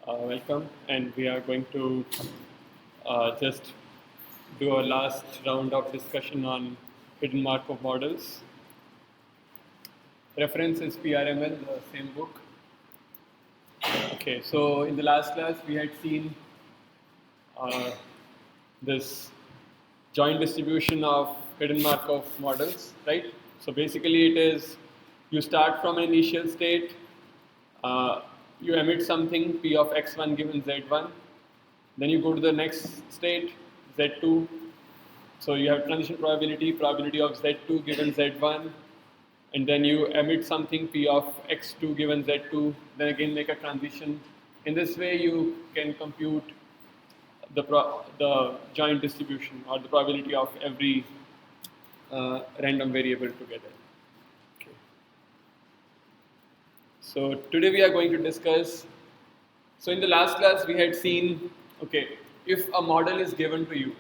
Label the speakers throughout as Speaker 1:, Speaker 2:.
Speaker 1: Welcome, and we are going to just do a last round of discussion on hidden Markov models. Reference is PRML, the same book. Okay, so in the last class we had seen uh, this joint distribution of hidden Markov models, right? So basically, it is you start from an initial state, uh, you emit something p of x1 given z1, then you go to the next state z2. So you have transition probability of z2 given z1, and then you emit something p of x2 given z2, then again make a transition. In this way, you can compute the joint distribution or the probability of every random variable together. Okay. So today we are going to discuss. So in the last class we had seen, okay, if a model is given to you,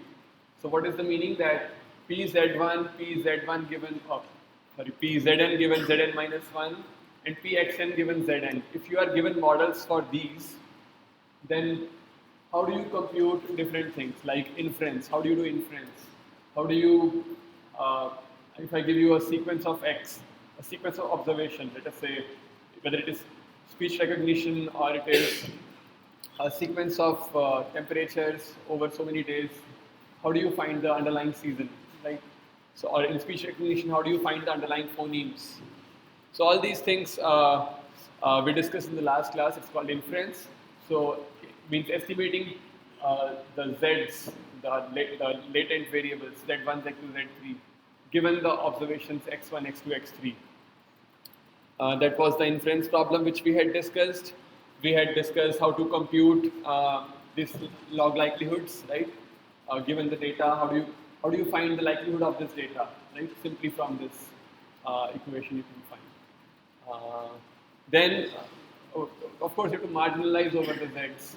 Speaker 1: so what is the meaning that pz1 given, pzn given zn minus 1 and pxn given zn. If you are given models for these, then how do you compute different things like inference? How do you do inference? How do you, if I give you a sequence of x, a sequence of observation, let us say, whether it is speech recognition or it is a sequence of temperatures over so many days, how do you find the underlying season, right? So, or in speech recognition, how do you find the underlying phonemes? So all these things we discussed in the last class. It's called inference. So it means estimating the z's, the latent variables z1, z2, z3, given the observations x1, x2, x3. That was the inference problem which we had discussed. We had discussed how to compute these log likelihoods, right? Given the data, how do you find the likelihood of this data, right? Simply from this equation you can find. Then, of course, you have to marginalize over the z's.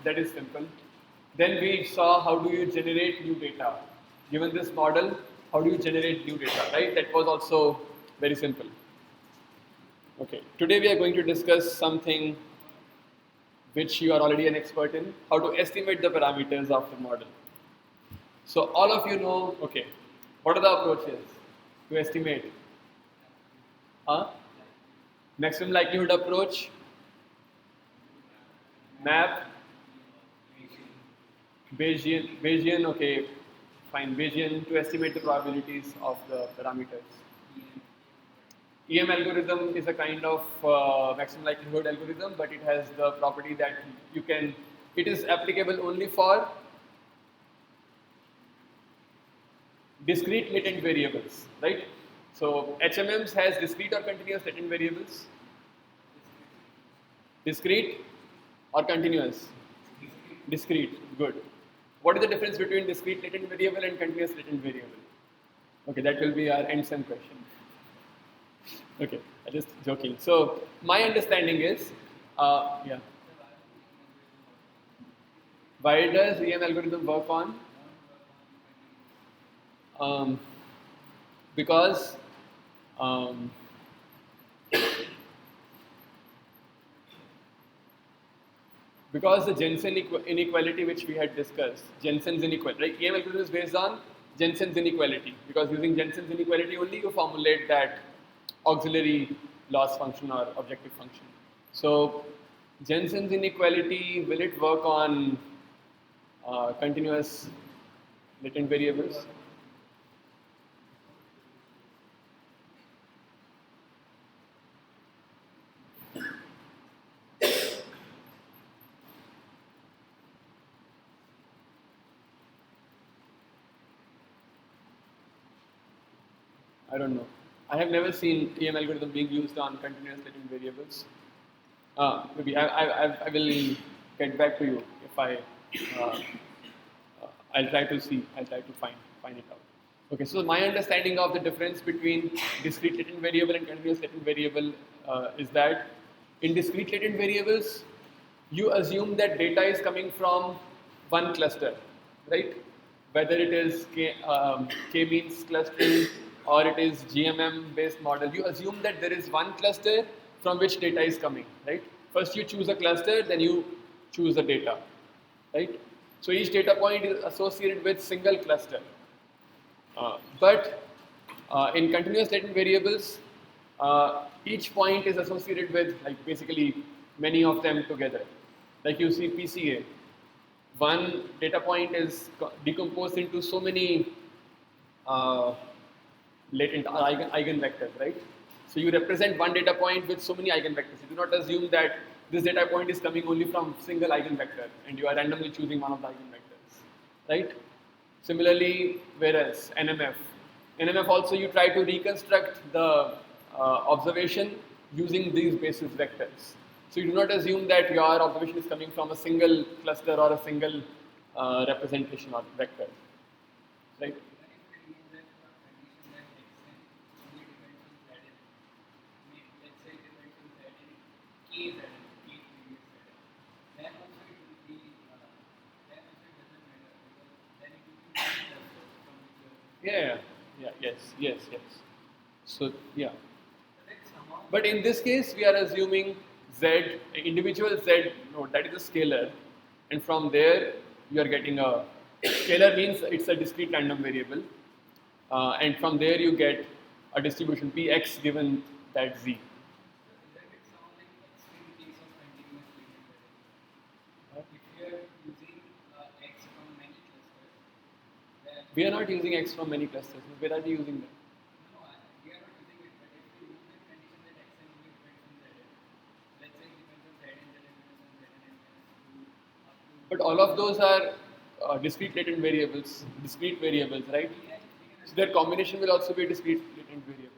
Speaker 1: That is simple. Then we saw how do you generate new data. Given this model, how do you generate new data, right? That was also very simple. Okay, today we are going to discuss something which you are already an expert in, how to estimate the parameters of the model. So all of you know, okay, what are the approaches to estimate? Huh? Maximum likelihood approach, map, Bayesian, okay, fine, Bayesian to estimate the probabilities of the parameters. EM algorithm is a kind of maximum likelihood algorithm, but it has the property that it is applicable only for discrete latent variables, right? So HMMs has discrete or continuous latent variables? Discrete or continuous? Discrete, good. What is the difference between discrete latent variable and continuous latent variable? Okay, that will be our end sem question. Okay, I'm just joking. So my understanding is, yeah. Why does EM algorithm work on? Because because the Jensen inequality which we had discussed, Jensen's inequality, right? EM algorithm is based on Jensen's inequality, because using Jensen's inequality only you formulate that auxiliary loss function or objective function. So Jensen's inequality, will it work on continuous latent variables? I don't know. I have never seen EM algorithm being used on continuous latent variables. Maybe I will get back to you if uh, I'll try to see. I'll try to find it out. Okay. So my understanding of the difference between discrete latent variable and continuous latent variable is that in discrete latent variables, you assume that data is coming from one cluster, right? Whether it is k-means clustering or it is GMM based model, you assume that there is one cluster from which data is coming, right? First you choose a cluster, then you choose the data, right? So each data point is associated with single cluster. But in continuous latent variables, each point is associated with like basically many of them together. Like you see PCA, one data point is decomposed into so many uh, latent eigenvectors, right? So you represent one data point with so many eigenvectors. You do not assume that this data point is coming only from single eigenvector and you are randomly choosing one of the eigenvectors, right? Similarly, whereas NMF also you try to reconstruct the observation using these basis vectors. So you do not assume that your observation is coming from a single cluster or a single representation or vector, right? Yeah, yeah, yes. So yeah, but in this case we are assuming z individual z node that is a scalar, and from there you are getting a scalar means it's a discrete random variable, and from there you get a distribution px given that z. We are not using x from many clusters. Where are we using them? But all of those are discrete latent variables, right? So their combination will also be a discrete latent variable.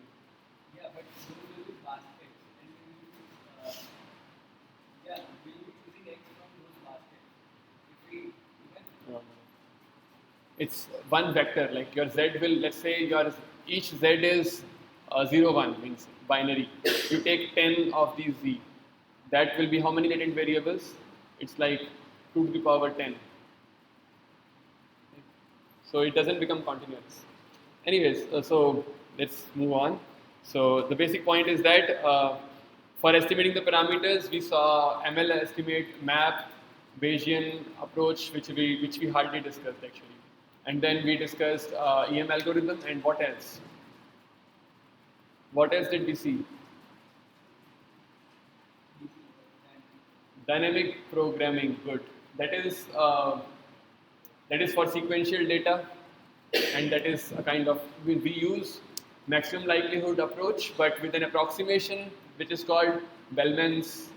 Speaker 1: No. It's one vector. Like your z will, let's say your each z is 0, 1 means binary. You take 10 of these z. That will be how many latent variables? It's like 2 to the power 10. So it doesn't become continuous. Anyways, so let's move on. So the basic point is that for estimating the parameters, we saw ML estimate, map, Bayesian approach, which we hardly discussed actually, and then we discussed EM algorithm and what else? What else did we see? Dynamic programming, good. That is for sequential data, and that is a kind of we use maximum likelihood approach, but with an approximation which is called Bellman's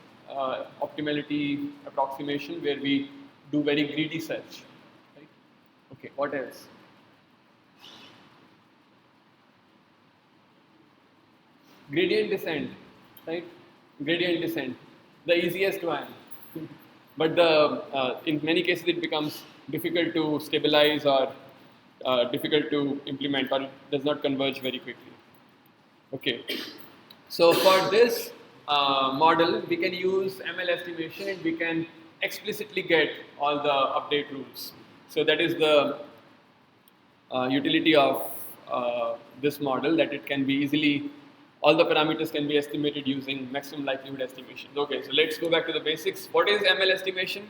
Speaker 1: optimality approximation, where we do very greedy search. Right? Okay, what else? Gradient descent, right? Gradient descent, the easiest one. But in many cases it becomes difficult to stabilize or difficult to implement, or it does not converge very quickly. Okay, so for this model we can use ML estimation and we can explicitly get all the update rules. So that is the utility of this model, that it can be easily, all the parameters can be estimated using maximum likelihood estimation. Okay, so let's go back to the basics. What is ML estimation?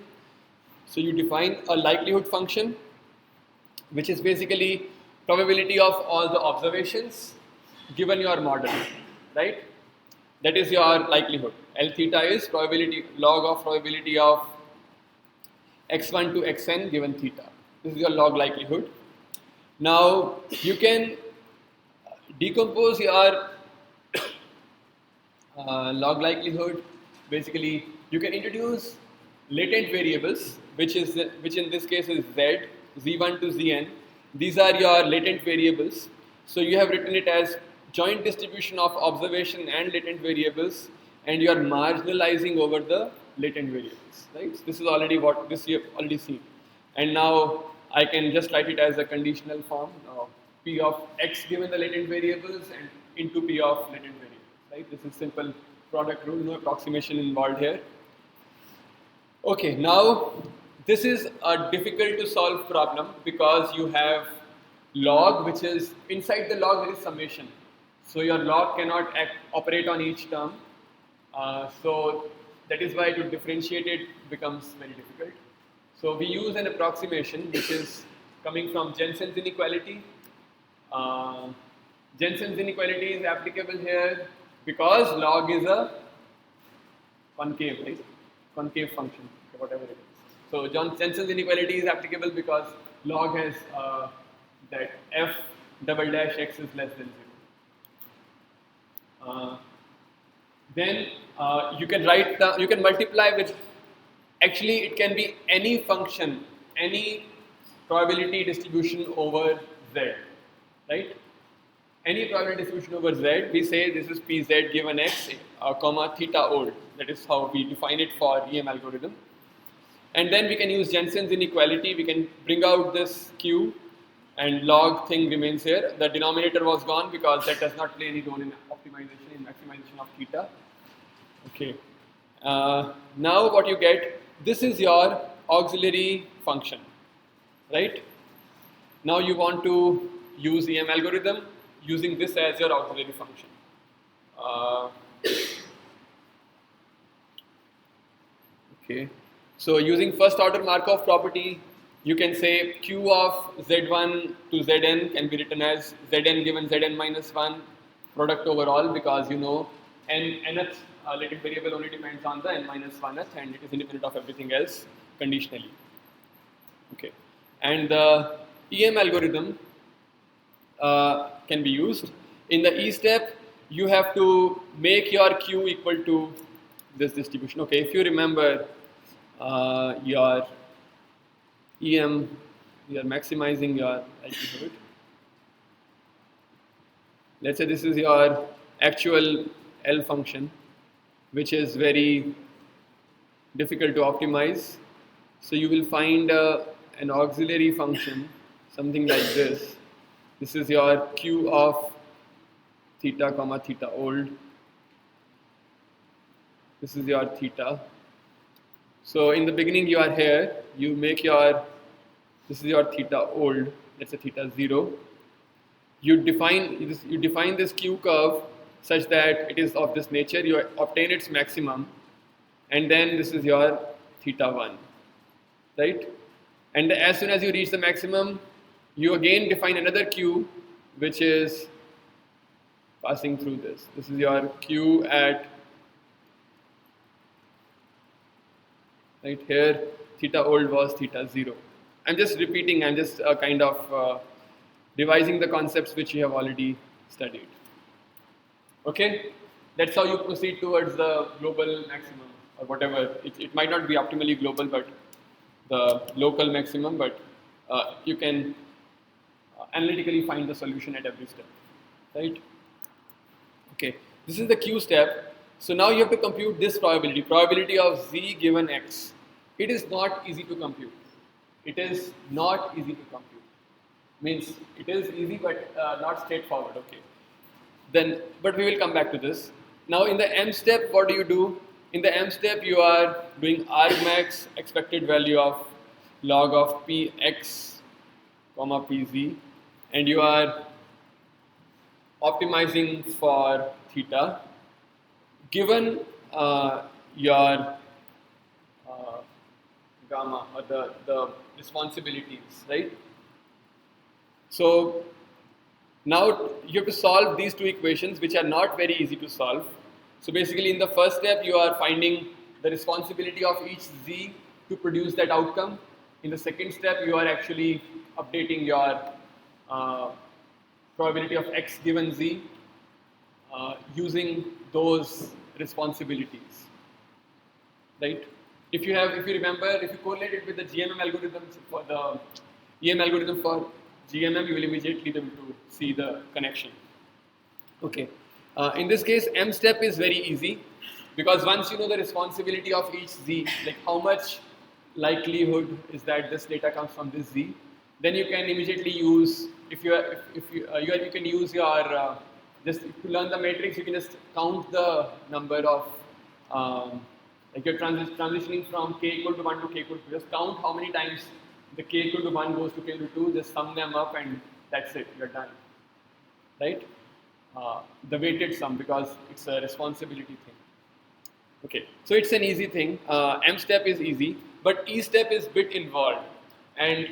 Speaker 1: So you define a likelihood function, which is basically probability of all the observations given your model, right? That is your likelihood. L theta is probability, log of probability of x1 to xn given theta. This is your log likelihood. Now you can decompose your log likelihood. Basically, you can introduce latent variables, which in this case is z, z1 to zn. These are your latent variables. So you have written it as joint distribution of observation and latent variables, and you are marginalizing over the latent variables. Right? So this is already what this you have already seen, and now I can just write it as a conditional form. P of x given the latent variables and into P of latent variables. Right? This is simple product rule, no approximation involved here. Okay, now this is a difficult to solve problem because you have log, which is inside the log there is summation. So your log cannot operate on each term. So that is why to differentiate it becomes very difficult. So we use an approximation which is coming from Jensen's inequality. Uh, Jensen's inequality is applicable here because log is a concave, right? Concave function, whatever it is. So Jensen's inequality is applicable because log has that f double dash x is less than 0. Then you can write down, you can multiply with, actually it can be any function, any probability distribution over z, right? Any probability distribution over z, we say this is pz given x, comma theta old. That is how we define it for EM algorithm. And then we can use Jensen's inequality. We can bring out this q, and log thing remains here. The denominator was gone because that does not play any role in optimization, in maximization of theta. Okay. Now what you get, this is your auxiliary function, right? Now you want to use EM algorithm using this as your auxiliary function. Okay. So using first order Markov property, you can say q of z1 to zn can be written as zn given zn minus 1 product overall, because you know nth latent variable only depends on the n minus 1th and it is independent of everything else conditionally. Okay. And the EM algorithm can be used. In the E step, you have to make your q equal to this distribution. Okay, if you remember your EM, you are maximizing your likelihood. Let's say this is your actual L function, which is very difficult to optimize. So you will find an auxiliary function, something like this. This is your q of theta comma theta old. This is your theta. So in the beginning you are here, you make your, this is your theta old, let's say theta 0. You define this q curve such that it is of this nature, you obtain its maximum, and then this is your theta 1, right? And as soon as you reach the maximum, you again define another q, which is passing through this. This is your q at, right here, theta old was theta 0. I'm just repeating, I'm just kind of revising the concepts which you have already studied. Okay, that's how you proceed towards the global maximum or whatever. It might not be optimally global, but the local maximum, but you can analytically find the solution at every step, right? Okay, this is the Q step. So now you have to compute this probability of z given x. It is not easy to compute. It is not easy to compute. Means it is easy but not straightforward. Okay. Then, but we will come back to this. Now in the M step, what do? In the M step, you are doing argmax expected value of log of px comma pz, and you are optimizing for theta given your gamma or the responsibilities, right? So now you have to solve these two equations, which are not very easy to solve. So basically in the first step, you are finding the responsibility of each z to produce that outcome. In the second step, you are actually updating your probability of x given z using those responsibilities, right? If you remember, if you correlate it with the GMM algorithm for the EM algorithm for GMM, you will immediately be able to see the connection. Okay. In this case, M step is very easy because once you know the responsibility of each z, like how much likelihood is that this data comes from this z, then you can immediately use, you can use your just to learn the matrix, you can just count the number of like you're transitioning from k equal to 1 to k equal to 2. Just count how many times the k equal to 1 goes to k equal to 2. Just sum them up and that's it. You're done, right? The weighted sum, because it's a responsibility thing. Okay, so it's an easy thing. M step is easy, but E step is bit involved, and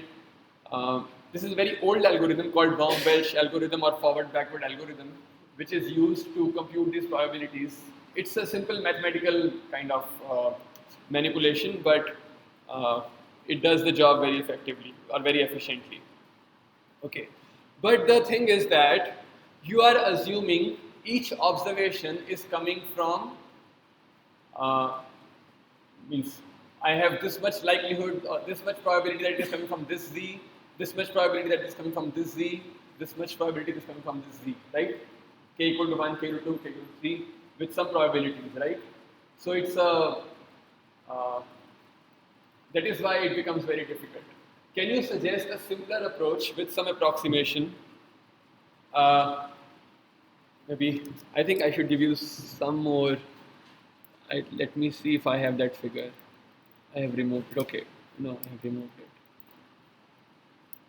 Speaker 1: this is a very old algorithm called Baum-Welch algorithm or forward-backward algorithm, which is used to compute these probabilities. It's a simple mathematical kind of manipulation, but uh, it does the job very effectively or very efficiently. Okay, but the thing is that you are assuming each observation is coming from uh, means I have this much likelihood or this much probability that it is coming from this z, this much probability that it is coming from this z, this much probability that is coming from this z, right? K equal to 1, k equal to 2, k equal to 3 with some probabilities, right? So it's a uh, that is why it becomes very difficult. Can you suggest a simpler approach with some approximation? Uh, Maybe I think I should give you some more. Let me see if I have that figure. I have removed it. Okay. No, I have removed it.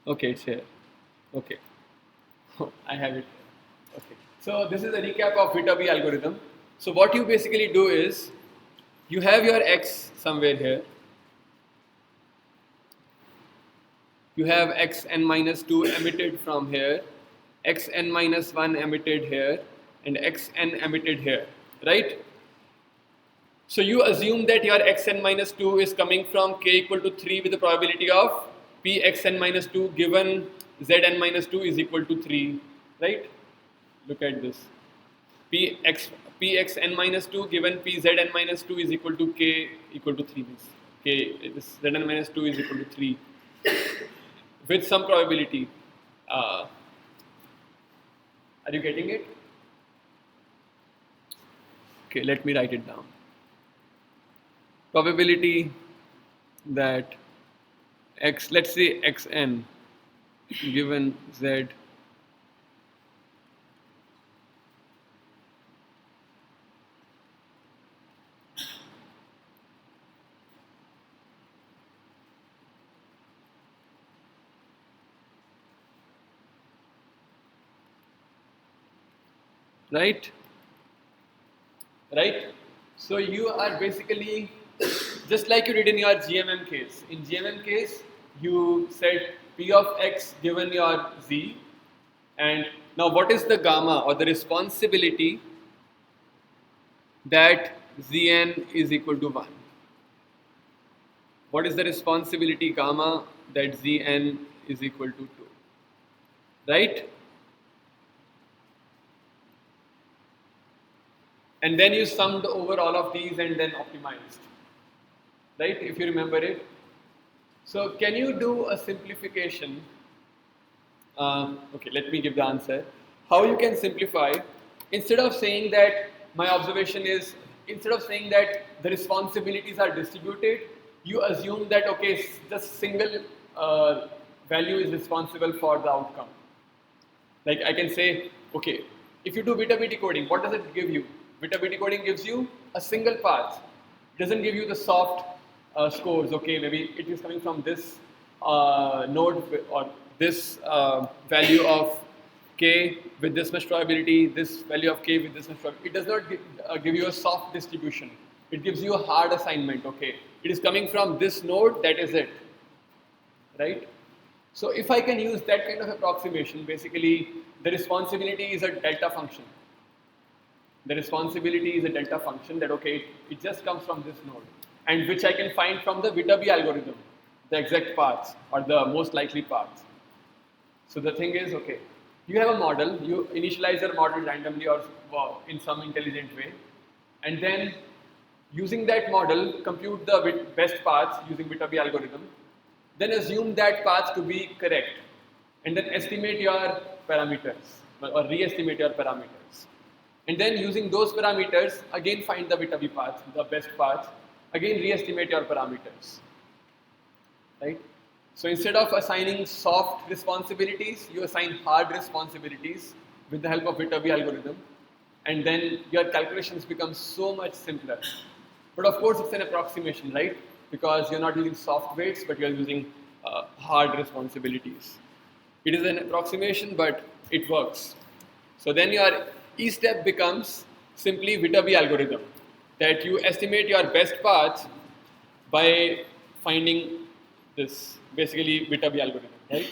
Speaker 1: Okay, it's here. Okay. I have it. Okay. So this is a recap of Viterbi algorithm. So what you basically do is you have your x somewhere here. You have xn minus 2 emitted from here, xn minus 1 emitted here, and xn emitted here, right? So you assume that your xn minus 2 is coming from k equal to 3 with the probability of p xn minus 2 given zn minus 2 is equal to 3, right? Look at this. Pxn minus 2 given pzn minus 2 is equal to k equal to 3 means k this zn minus 2 is equal to 3 with some probability. Are you getting it? Okay, let me write it down. Probability that x, let's say xn given z right? Right? So you are basically just like you did in your GMM case. In GMM case, you said P of x given your z, and now what is the gamma or the responsibility that Zn is equal to 1? What is the responsibility gamma that Zn is equal to 2? Right? And then you summed over all of these and then optimized, right? If you remember it. So can you do a simplification? Okay, let me give the answer. How you can simplify, instead of saying that my observation is, instead of saying that the responsibilities are distributed, you assume that okay, just single value is responsible for the outcome. Like I can say, okay, if you do beta-B decoding, what does it give you? Beta-B decoding gives you a single path. It doesn't give you the soft scores. Okay, maybe it is coming from this node or this value of k with this much probability, this value of k with this much probability. It does not give you a soft distribution. It gives you a hard assignment. Okay, it is coming from this node. That is it, right? So if I can use that kind of approximation, basically the responsibility is a delta function. The responsibility is a delta function that okay, it just comes from this node, and which I can find from the Viterbi algorithm, the exact paths or the most likely paths. So the thing is, okay, you have a model, you initialize your model randomly or in some intelligent way, and then using that model, compute the best paths using Viterbi algorithm, then assume that path to be correct, and then estimate your parameters or re-estimate your parameters. And then using those parameters, again find the Viterbi path, the best path, again re-estimate your parameters, right? So instead of assigning soft responsibilities, you assign hard responsibilities with the help of Viterbi algorithm, and then your calculations become so much simpler. But of course, it's an approximation, right? Because you're not using soft weights, but you're using hard responsibilities. It is an approximation, but it works. So then your E step becomes simply Viterbi algorithm. that you estimate your best path by finding this, basically Viterbi algorithm, right?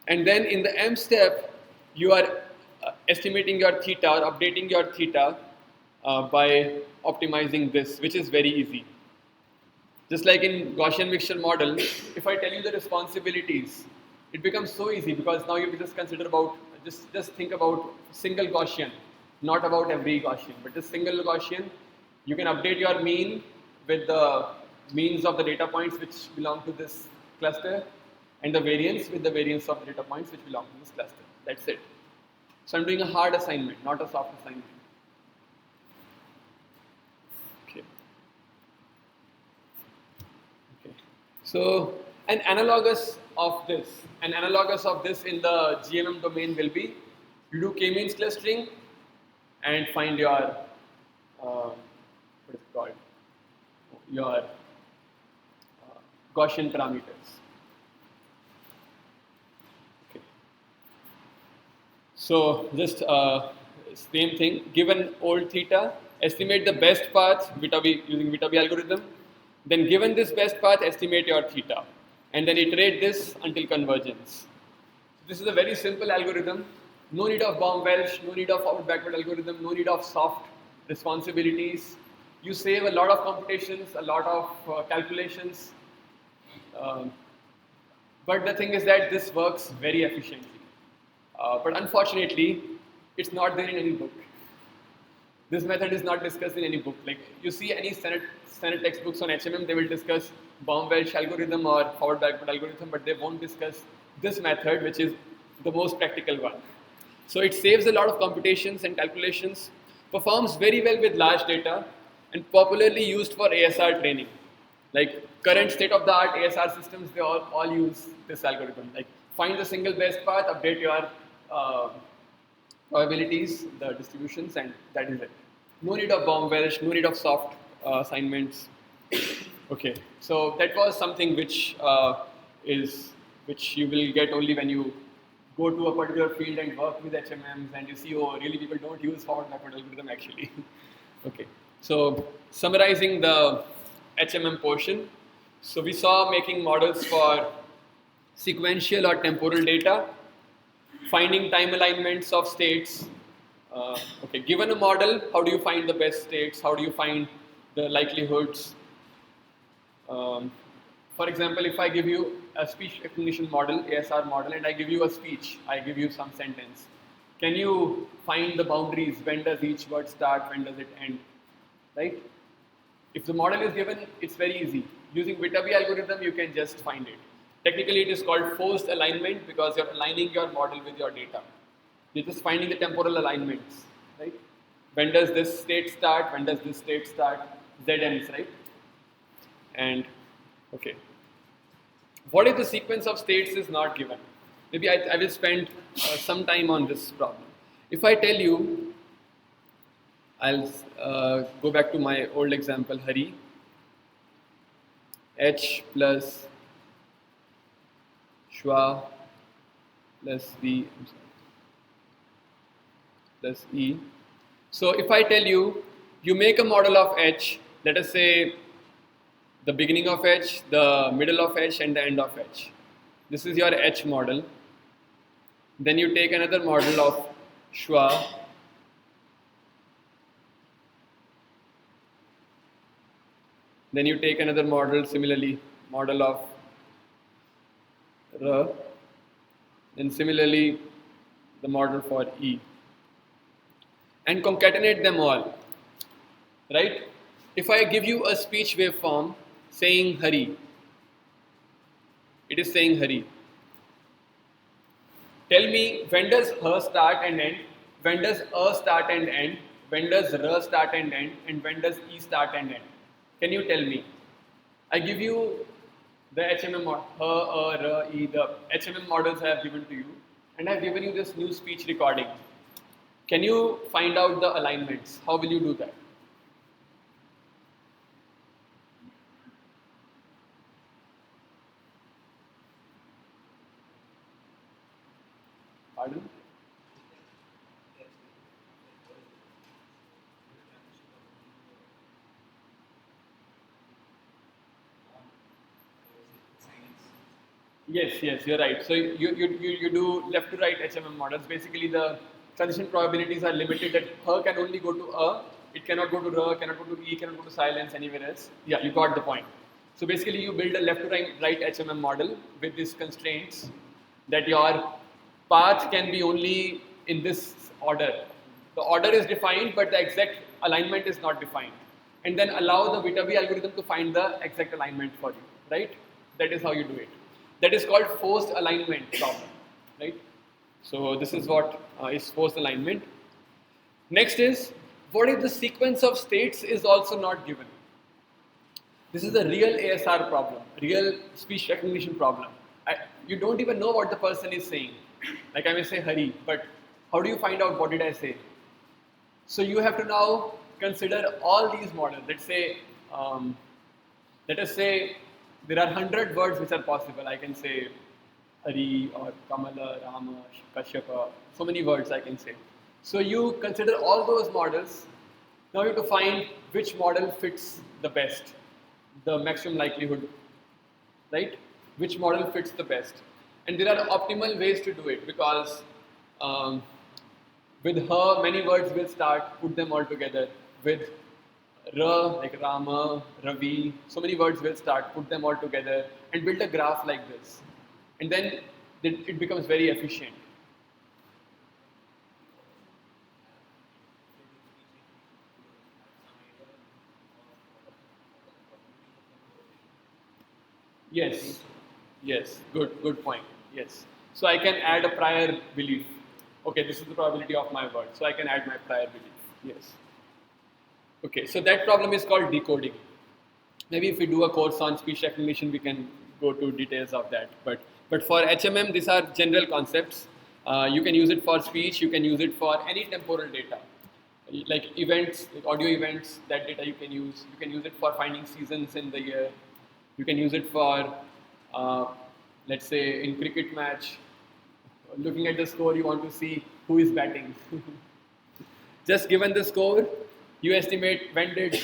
Speaker 1: And then in the M step, you are estimating your theta or updating your theta by optimizing this, which is very easy. Just like in Gaussian mixture model, if I tell you the responsibilities, it becomes so easy because now you just consider about, just think about single Gaussian, not about every Gaussian, but just single Gaussian. You can update your mean with the means of the data points which belong to this cluster, and the variance with the variance of the data points which belong to this cluster. That's it. So I'm doing a hard assignment, not a soft assignment. Okay. Okay. So an analogous of this in the GMM domain will be you do k-means clustering and find your what is it called, your Gaussian parameters. Okay. So just same thing. Given old theta, estimate the best path using Viterbi algorithm. Then given this best path, estimate your theta, and then iterate this until convergence. This is a very simple algorithm. No need of Baum-Welch, no need of forward-backward algorithm, no need of soft responsibilities. You save a lot of computations, a lot of calculations. But the thing is that this works very efficiently. But unfortunately, it's not there in any book. This method is not discussed in any book. Like you see any standard textbooks on HMM, they will discuss Baum-Welch algorithm or forward-backward algorithm, but they won't discuss this method, which is the most practical one. So it saves a lot of computations and calculations, performs very well with large data, and popularly used for ASR training. Like current state-of-the-art ASR systems, they all use this algorithm. Like find the single best path, update your probabilities, the distributions, and that is it. No need of Baum-Welch, no need of soft assignments. Okay, so that was something which which you will get only when you go to a particular field and work with HMMs, and you see, oh, really people don't use forward backward algorithm actually. Okay, so summarizing the HMM portion. So we saw making models for sequential or temporal data, finding time alignments of states. Okay, given a model, how do you find the best states? How do you find the likelihoods? For example, if I give you a speech recognition model, ASR model, and I give you a speech, I give you some sentence. Can you find the boundaries? When does each word start? When does it end? Right? If the model is given, it's very easy. Using Viterbi algorithm, you can just find it. Technically, it is called forced alignment because you're aligning your model with your data. You're just finding the temporal alignments, right? When does this state start? When does this state start? Z ends, right? And okay, what if the sequence of states is not given? Maybe I will spend some time on this problem. If I tell you, I'll go back to my old example, Hari. H plus Schwa plus V plus E. So if I tell you, you make a model of H, let us say the beginning of H, the middle of H, and the end of H. This is your H model. Then you take another model of Schwa. Then you take another model, similarly, model of R. Then similarly, the model for E. And concatenate them all, right? If I give you a speech waveform saying Hari, it is saying Hari. Tell me, when does H start and end? When does A start and end? When does R start and end? And when does E start and end? Can you tell me? I give you the HMM model, H, R, E, the HMM models I have given to you, and I have given you this new speech recording. Can you find out the alignments? How will you do that? Pardon? Yes, yes, you're right. So you do left to right HMM models. Basically, the transition probabilities are limited that her can only go to a, it cannot go to r, cannot go to e, cannot go to silence anywhere else. Yeah, you got the point. So basically, you build a left to right HMM model with these constraints that your path can be only in this order. The order is defined, but the exact alignment is not defined. And then allow the beta B algorithm to find the exact alignment for you, right? That is how you do it. That is called forced alignment problem, right? So this is what is forced alignment. Next is, what if the sequence of states is also not given? This is a real ASR problem, real speech recognition problem. You don't even know what the person is saying. Like I may say Hari, but how do you find out what did I say? So you have to now consider all these models. Let us say there are 100 words which are possible. I can say Hari or Kamala, Rama, Kashyapa, so many words I can say. So you consider all those models. Now you have to find which model fits the best, the maximum likelihood, right? Which model fits the best. And there are optimal ways to do it because with her, many words will start, put them all together. With Ra, like Rama, Ravi, so many words will start, put them all together and build a graph like this. And then it becomes very efficient. Yes, yes, good point. Yes. So I can add a prior belief. Okay, this is the probability of my word. So I can add my prior belief. Yes. Okay, so that problem is called decoding. Maybe if we do a course on speech recognition, we can go to details of that. But for HMM, these are general concepts. You can use it for speech. You can use it for any temporal data, like events, like audio events. That data you can use. You can use it for finding seasons in the year. You can use it for, let's say, in cricket match, looking at the score, you want to see who is batting. Just given the score, you estimate when did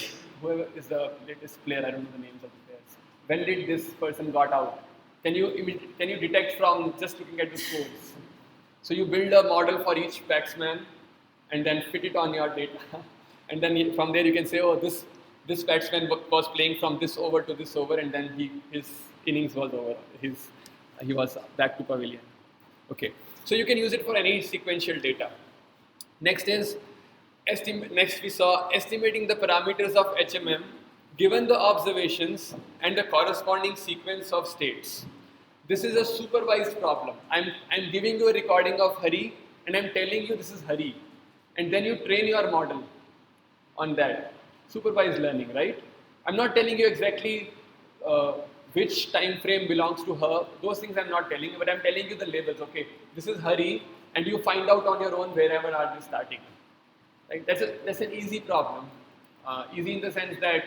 Speaker 1: whoever is the latest player. I don't know the names of the players. When did this person got out? Can you detect from just looking at the scores? So you build a model for each batsman, and then fit it on your data, and then from there you can say, oh, this batsman was playing from this over to this over, and then his innings was over. He was back to pavilion. Okay, so you can use it for any sequential data. Next is next we saw estimating the parameters of HMM given the observations and the corresponding sequence of states. This is a supervised problem. I'm giving you a recording of Hari and I'm telling you this is Hari, and then you train your model on that. Supervised learning, right? I'm not telling you exactly which time frame belongs to her. Those things I'm not telling you, but I'm telling you the labels. Okay, this is Hari, and you find out on your own wherever are they starting. Right? That's an easy problem. Easy in the sense that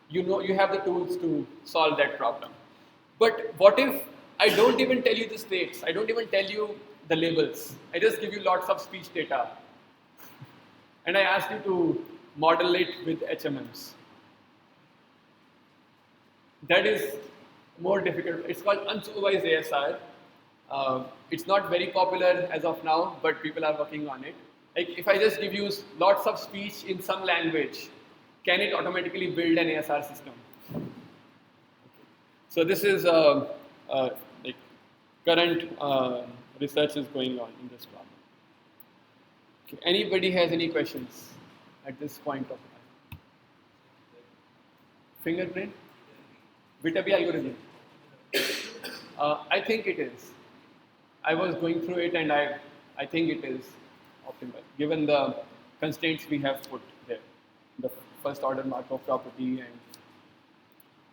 Speaker 1: you have the tools to solve that problem. But what if I don't even tell you the states? I don't even tell you the labels. I just give you lots of speech data, and I ask you to model it with HMMs. That is more difficult. It's called unsupervised ASR. It's not very popular as of now, but people are working on it. Like if I just give you lots of speech in some language, can it automatically build an ASR system? So this is like current research is going on in this problem. Okay. Anybody has any questions at this point of time? Fingerprint? Viterbi algorithm? I think it is. I was going through it and I think it is optimal given the constraints we have put there. The first order Markov property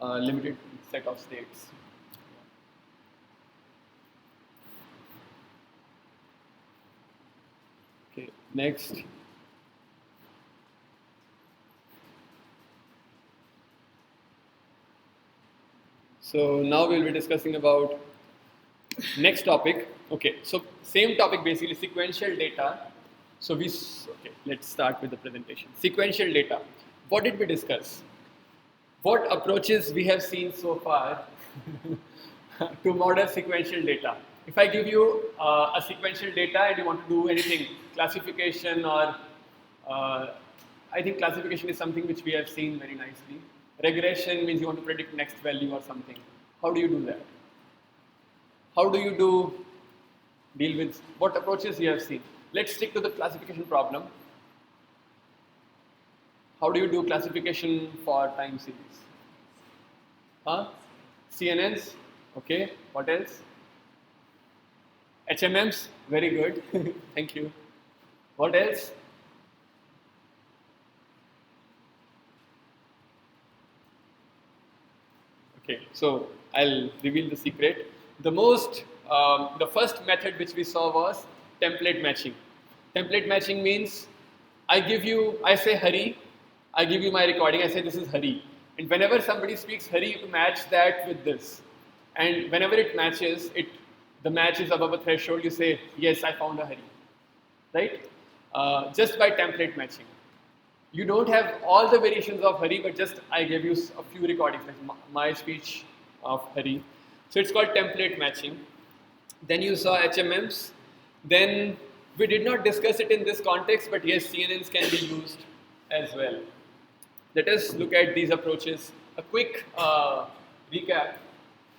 Speaker 1: and limited set of states. Okay, next. So now we'll be discussing about next topic. Okay, so same topic basically, sequential data. So okay, let's start with the presentation. Sequential data. What did we discuss? What approaches we have seen so far to model sequential data. If I give you a sequential data and you want to do anything, classification or I think classification is something which we have seen very nicely. Regression means you want to predict next value or something. How do you do that? How do you deal with what approaches you have seen? Let's stick to the classification problem. How do you do classification for time series? Huh? CNNs? Okay. What else? HMMs? Very good. Thank you. What else? Okay, so I'll reveal the secret. The first method which we saw was template matching. Template matching means I say Hari, I give you my recording, I say this is Hari. And whenever somebody speaks Hari, you match that with this. And whenever it matches, the match is above a threshold, you say, yes, I found a Hari. Right? Just by template matching. You don't have all the variations of Hari, but just I gave you a few recordings, like my speech of Hari. So it's called template matching. Then you saw HMMs. Then we did not discuss it in this context, but yes, CNNs can be used as well. Let us look at these approaches. A quick recap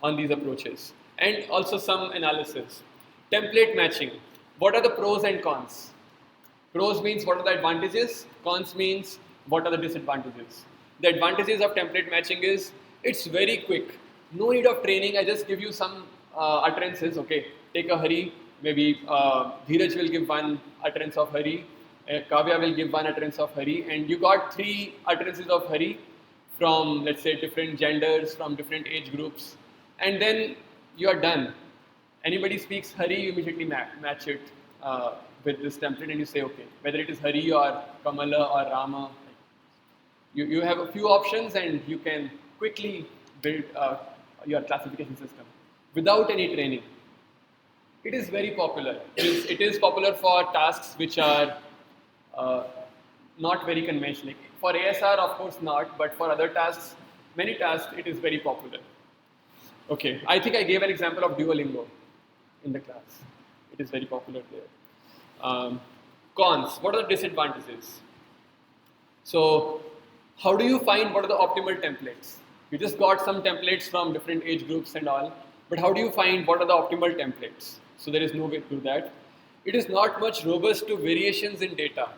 Speaker 1: on these approaches and also some analysis. Template matching. What are the pros and cons? Pros means what are the advantages, cons means what are the disadvantages. The advantages of template matching is it's very quick. No need of training, I just give you some utterances, okay, take a Hari, maybe Dheeraj will give one utterance of Hari, Kavya will give one utterance of Hari, and you got 3 utterances of Hari from, let's say, different genders, from different age groups, and then you are done. Anybody speaks Hari, you immediately match it with this template and you say, okay, whether it is Hari or Kamala or Rama, you have a few options and you can quickly build your classification system without any training. It is very popular. It is popular for tasks which are not very conventional. For ASR, of course not, but for other tasks, many tasks, it is very popular. Okay, I think I gave an example of Duolingo in the class. It is very popular there. Cons, what are the disadvantages? So, how do you find what are the optimal templates? You just got some templates from different age groups and all, but how do you find what are the optimal templates? So there is no way to do that. It is not much robust to variations in data,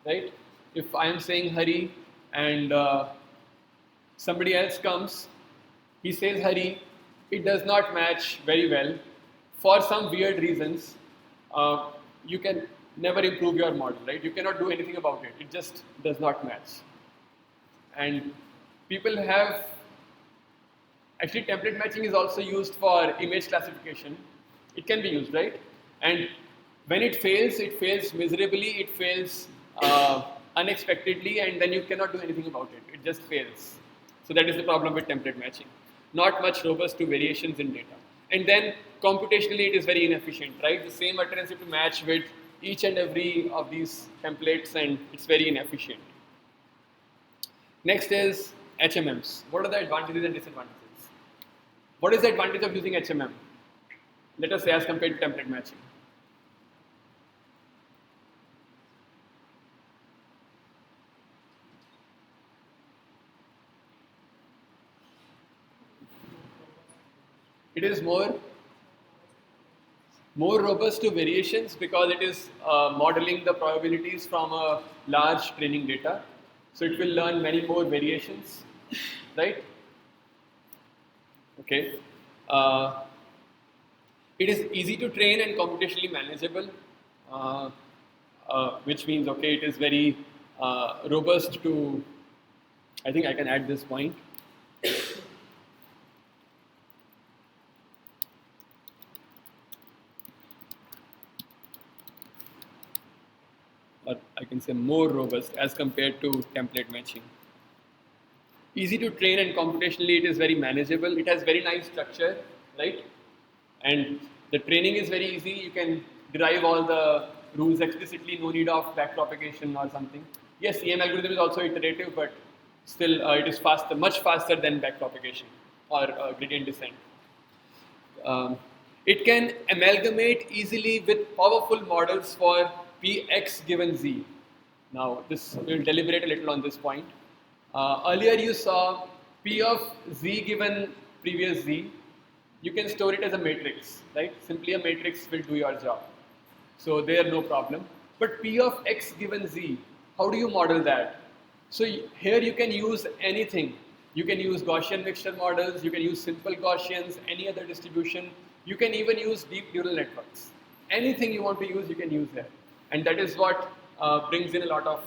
Speaker 1: right? If I am saying Hari and somebody else comes, he says Hari, it does not match very well. For some weird reasons, you can never improve your model, right? You cannot do anything about it. It just does not match. And people have, actually template matching is also used for image classification. It can be used, right? And when it fails miserably, it fails unexpectedly, and then you cannot do anything about it. It just fails. So that is the problem with template matching. Not much robust to variations in data. And then computationally it is very inefficient, right? The same utterance you have to match with each and every of these templates, and it's very inefficient. Next is HMMs. What are the advantages and disadvantages? What is the advantage of using HMM? Let us say as compared to template matching. It is more robust to variations because it is modeling the probabilities from a large training data. So it will learn many more variations, right? Okay. It is easy to train and computationally manageable, which means, okay, it is very robust to, I think I can add this point. Or I can say more robust as compared to template matching. Easy to train and computationally it is very manageable. It has very nice structure, right? And the training is very easy. You can derive all the rules explicitly, no need of backpropagation or something. Yes, EM algorithm is also iterative, but still it is faster, much faster than backpropagation or gradient descent. Um, it can amalgamate easily with powerful models for Px given z. Now, this we'll deliberate a little on this point. Earlier, you saw P of z given previous z. You can store it as a matrix, right? Simply a matrix will do your job. So there, no problem. But P of x given z, how do you model that? So here you can use anything. You can use Gaussian mixture models, you can use simple Gaussians, any other distribution. You can even use deep neural networks. Anything you want to use, you can use there. And that is what brings in a lot of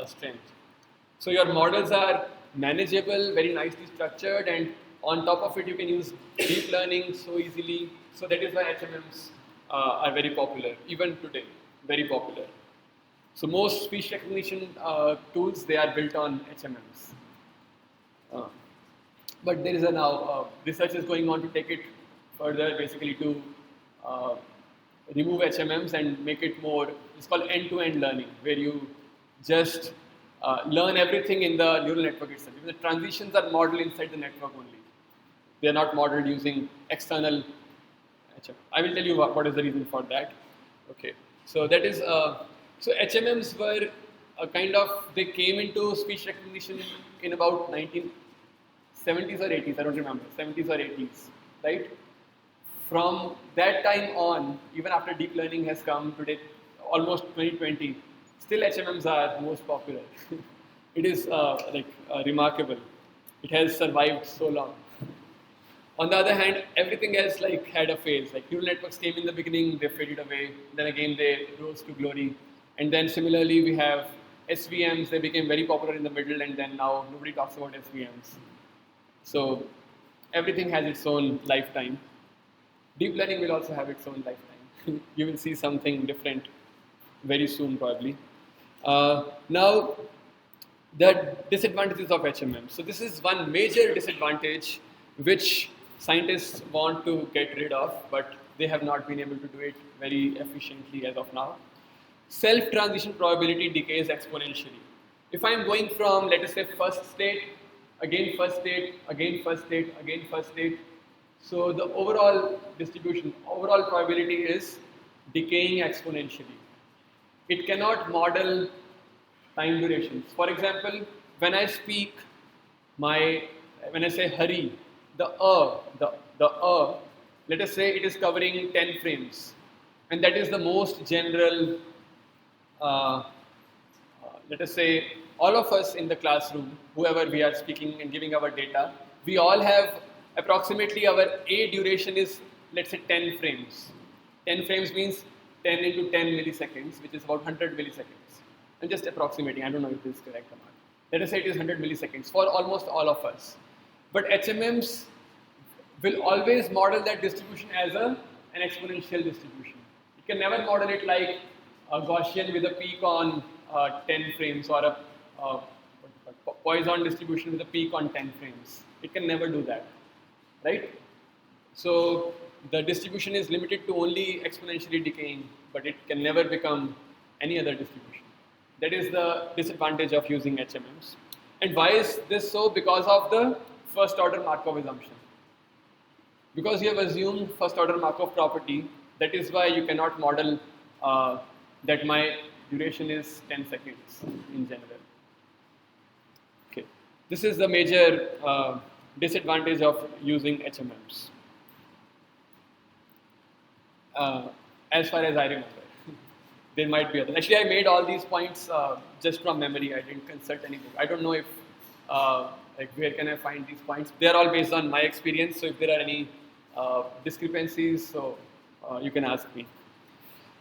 Speaker 1: strength. So your models are manageable, very nicely structured, and on top of it, you can use deep learning so easily. So that is why HMMs are very popular, even today, very popular. So most speech recognition tools, they are built on HMMs. Uh, but there is a now research is going on to take it further, basically to uh, remove HMMs and make it more. It's called end-to-end learning, where you just learn everything in the neural network itself. Even the transitions are modeled inside the network only. They are not modeled using external HMM. I will tell you what is the reason for that. Okay, so that is so HMMs were a kind of, they came into speech recognition in about 1970s or 80s. I don't remember, 70s or 80s, right? From that time on, even after deep learning has come today, almost 2020, still HMMs are most popular. It is remarkable. It has survived so long. On the other hand, everything else like had a phase. Like neural networks came in the beginning, they faded away. Then again, they rose to glory. And then similarly, we have SVMs. They became very popular in the middle, and then now nobody talks about SVMs. So everything has its own lifetime. Deep learning will also have its own lifetime. You will see something different very soon, probably. Now, the disadvantages of HMM. So this is one major disadvantage which scientists want to get rid of, but they have not been able to do it very efficiently as of now. Self-transition probability decays exponentially. If I'm going from, let us say, first state, again first state, again first state, again first state, so the overall distribution, overall probability is decaying exponentially. It cannot model time durations. For example, when I speak when I say hurry, let us say it is covering 10 frames, and that is the most general. Uh, let us say all of us in the classroom, whoever we are speaking and giving our data, we all have approximately our A duration is, let's say, 10 frames. 10 frames means 10 into 10 milliseconds, which is about 100 milliseconds. I'm just approximating, I don't know if this is correct or not. Let us say it is 100 milliseconds for almost all of us. But HMMs will always model that distribution as an exponential distribution. You can never model it like a Gaussian with a peak on 10 frames, or a Poisson distribution with a peak on 10 frames. It can never do that, right? So the distribution is limited to only exponentially decaying, but it can never become any other distribution. That is the disadvantage of using HMMs. And why is this so? Because of the first order Markov assumption. Because you have assumed first order Markov property, that is why you cannot model that my duration is 10 seconds in general. Okay, this is the major disadvantage of using HMMs. As far as I remember. There might be others. Actually, I made all these points just from memory. I didn't consult any book. I don't know if, like, where can I find these points? They are all based on my experience. So if there are any discrepancies, so you can ask me.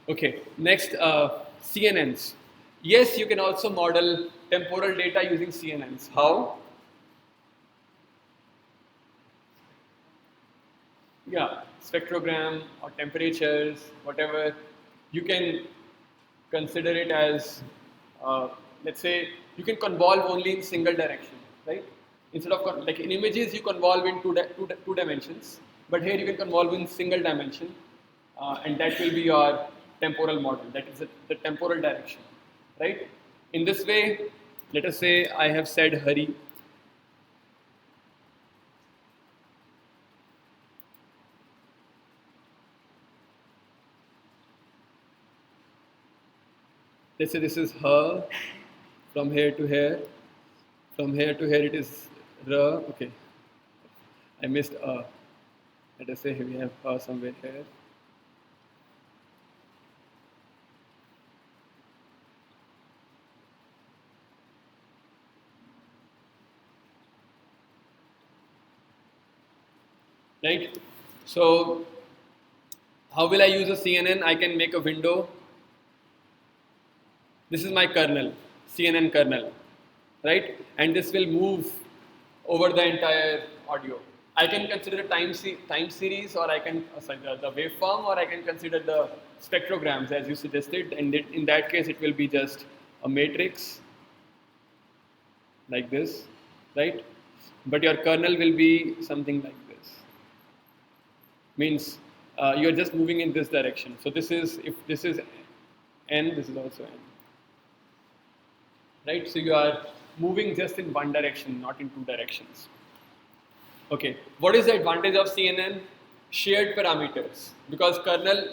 Speaker 1: Okay, next, CNNs. Yes, you can also model temporal data using CNNs. How? Yeah, spectrogram or temperatures, whatever. You can consider it as, let's say, you can convolve only in single direction, right? Instead of, like in images, you convolve in two dimensions, but here you can convolve in single dimension, and that will be your temporal model. That is the temporal direction, right? In this way, let us say I have said hurry. let's say this is her, from here to here, from here to here it is ra. Okay, I missed a. Let us say we have a somewhere here. Right? So how will I use a CNN? I can make a window. This is my kernel, CNN kernel, right? And this will move over the entire audio. I can consider the time series, or I can sorry, the waveform, or I can consider the spectrograms as you suggested. And in that case, it will be just a matrix like this, right? But your kernel will be something like this. Means you are just moving in this direction. So this is, if this is n, this is also n. Right? So you are moving just in one direction, not in two directions. Okay. What is the advantage of CNN? Shared parameters. Because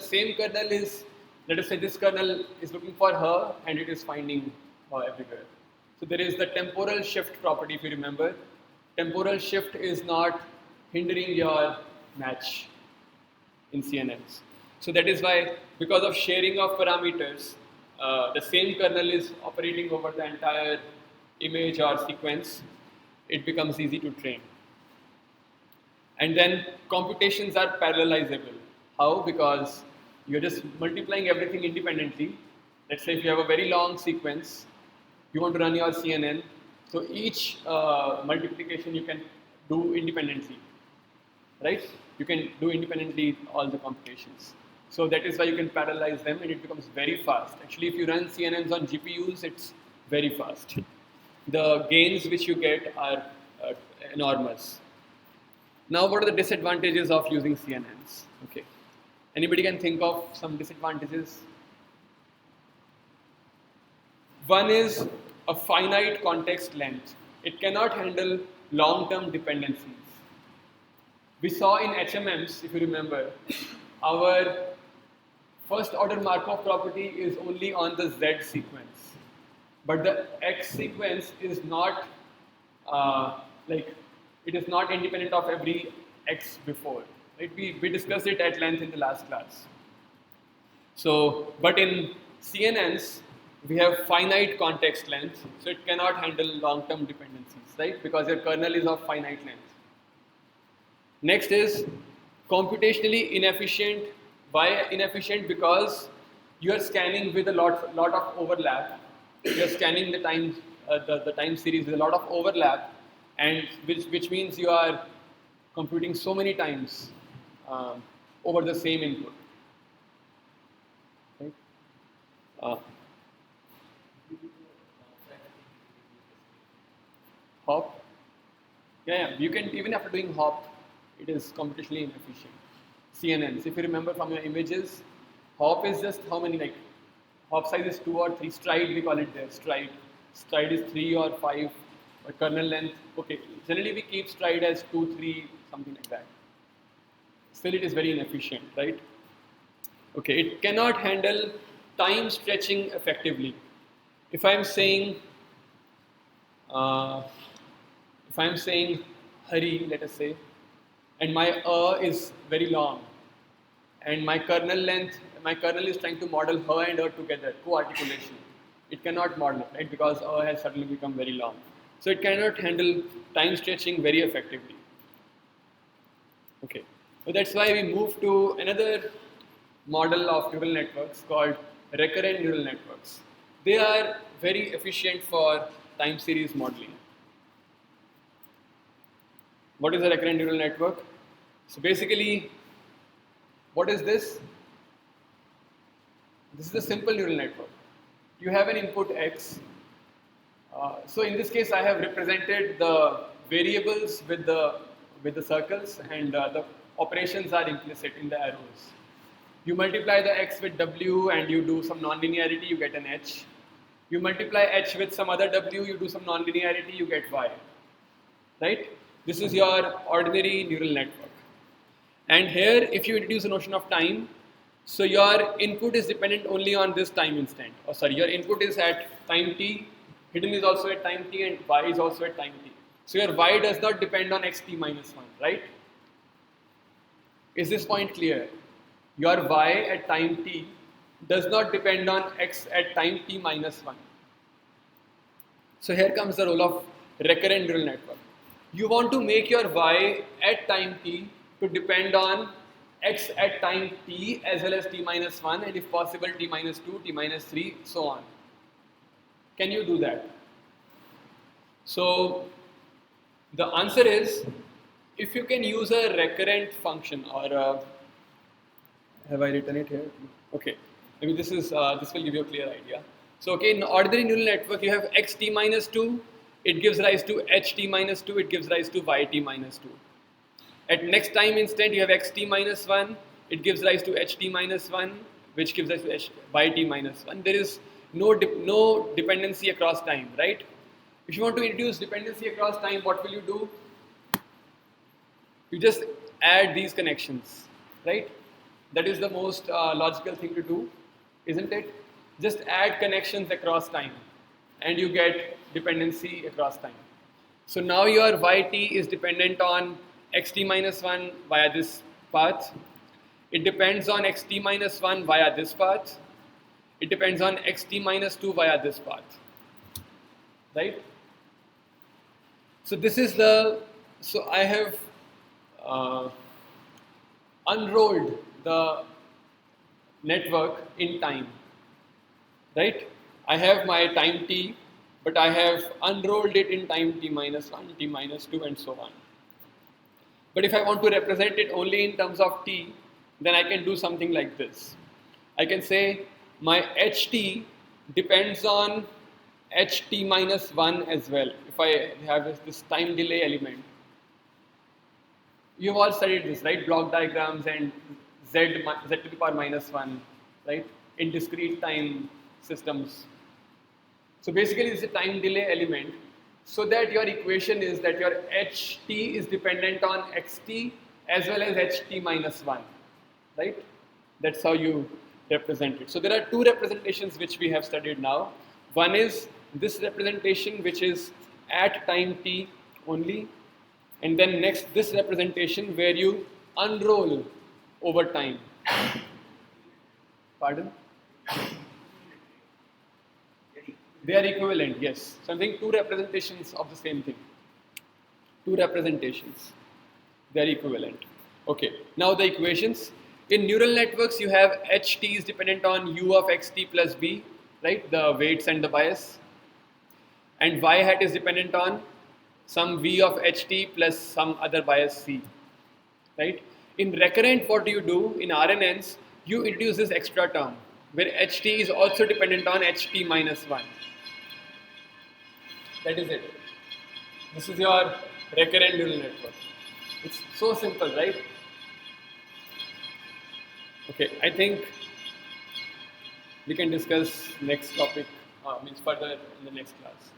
Speaker 1: same kernel is, let us say this kernel is looking for her and it is finding her everywhere. So there is the temporal shift property, if you remember. Temporal shift is not hindering your match in CNNs. So that is why, because of sharing of parameters, the same kernel is operating over the entire image or sequence. It becomes easy to train. And then computations are parallelizable. How? Because you're just multiplying everything independently. Let's say if you have a very long sequence, you want to run your CNN, so each multiplication you can do independently, right? You can do independently all the computations. So that is why you can parallelize them and it becomes very fast. Actually, if you run CNNs on GPUs, it's very fast. The gains which you get are enormous. Now, what are the disadvantages of using CNNs? Okay. Anybody can think of some disadvantages? One is a finite context length. It cannot handle long-term dependencies. We saw in HMMs, if you remember, our first order Markov property is only on the Z sequence. But the X sequence is not it is not independent of every X before. Right? We discussed it at length in the last class. So, but in CNNs, we have finite context length, so it cannot handle long-term dependencies, right? Because your kernel is of finite length. Next is computationally inefficient. Why inefficient? Because you are scanning with a lot of overlap. You are scanning the time series with a lot of overlap, and which means you are computing so many times over the same input. Right? Hop. Yeah. You can, even after doing hop, it is computationally inefficient. CNNs. If you remember from your images, hop is just how many, like hop size is 2 or 3. Stride, we call it there. Stride. Stride is 3 or 5. But kernel length, okay. Generally we keep stride as 2, 3, something like that. Still it is very inefficient, right? Okay, it cannot handle time stretching effectively. If I'm saying Hari, let us say, and my is very long, and my kernel is trying to model her and together, co-articulation. It cannot model it, right? Because has suddenly become very long. So it cannot handle time stretching very effectively. Okay, so that's why we move to another model of neural networks called recurrent neural networks. They are very efficient for time series modeling. What is a recurrent neural network? So basically, what is this? This is a simple neural network. You have an input X. So in this case, I have represented the variables with the circles, and the operations are implicit in the arrows. You multiply the X with W and you do some nonlinearity, you get an H. You multiply H with some other W, you do some nonlinearity, you get Y. Right? This is your ordinary neural network. And here, if you introduce a notion of time, So your input is dependent only on this time instant. Or sorry, your input is at time t, hidden is also at time t, and y is also at time t. So your y does not depend on xt minus 1, right? Is this point clear? Your y at time t does not depend on x at time t minus 1. So here comes the role of recurrent neural network. You want to make your y at time t to depend on x at time t as well as t minus 1, and if possible t minus 2, t minus 3, so on. Can you do that? So the answer is, if you can use a recurrent function, or have I written it here? Okay, maybe this will give you a clear idea. So okay, in ordinary neural network, you have xt minus 2, it gives rise to ht minus 2, it gives rise to yt minus 2. At next time instant, you have xt minus 1, it gives rise to ht minus 1, which gives rise to yt minus 1. There is no dependency across time, right? If you want to introduce dependency across time, what will you do? You just add these connections, right? That is the most logical thing to do, isn't it? Just add connections across time and you get dependency across time. So now your yt is dependent on xt minus 1 via this path. It depends on xt minus 1 via this path. It depends on xt minus 2 via this path, right? So this is so I have unrolled the network in time, right? I have my time t, but I have unrolled it in time t minus 1, t minus 2, and so on. But if I want to represent it only in terms of t, then I can do something like this. I can say my ht depends on ht minus 1 as well. If I have this time delay element. You've all studied this, right? Block diagrams and z to the power minus 1, right? In discrete time systems. So basically, this is a time delay element, so that your equation is that your ht is dependent on xt as well as ht minus 1, right? That's how you represent it. So there are two representations which we have studied now. One is this representation, which is at time t only, and then next this representation where you unroll over time. Pardon? They are equivalent, yes. So I'm saying two representations of the same thing. Two representations. They are equivalent. Okay. Now the equations. In neural networks, you have ht is dependent on u of xt plus b, right? The weights and the bias. And y hat is dependent on some v of ht plus some other bias c, right? In recurrent, what do you do? In RNNs, you introduce this extra term where ht is also dependent on ht minus 1. That is it. This is your recurrent neural network. It's so simple, right? Okay, I think we can discuss next topic, means further in the next class.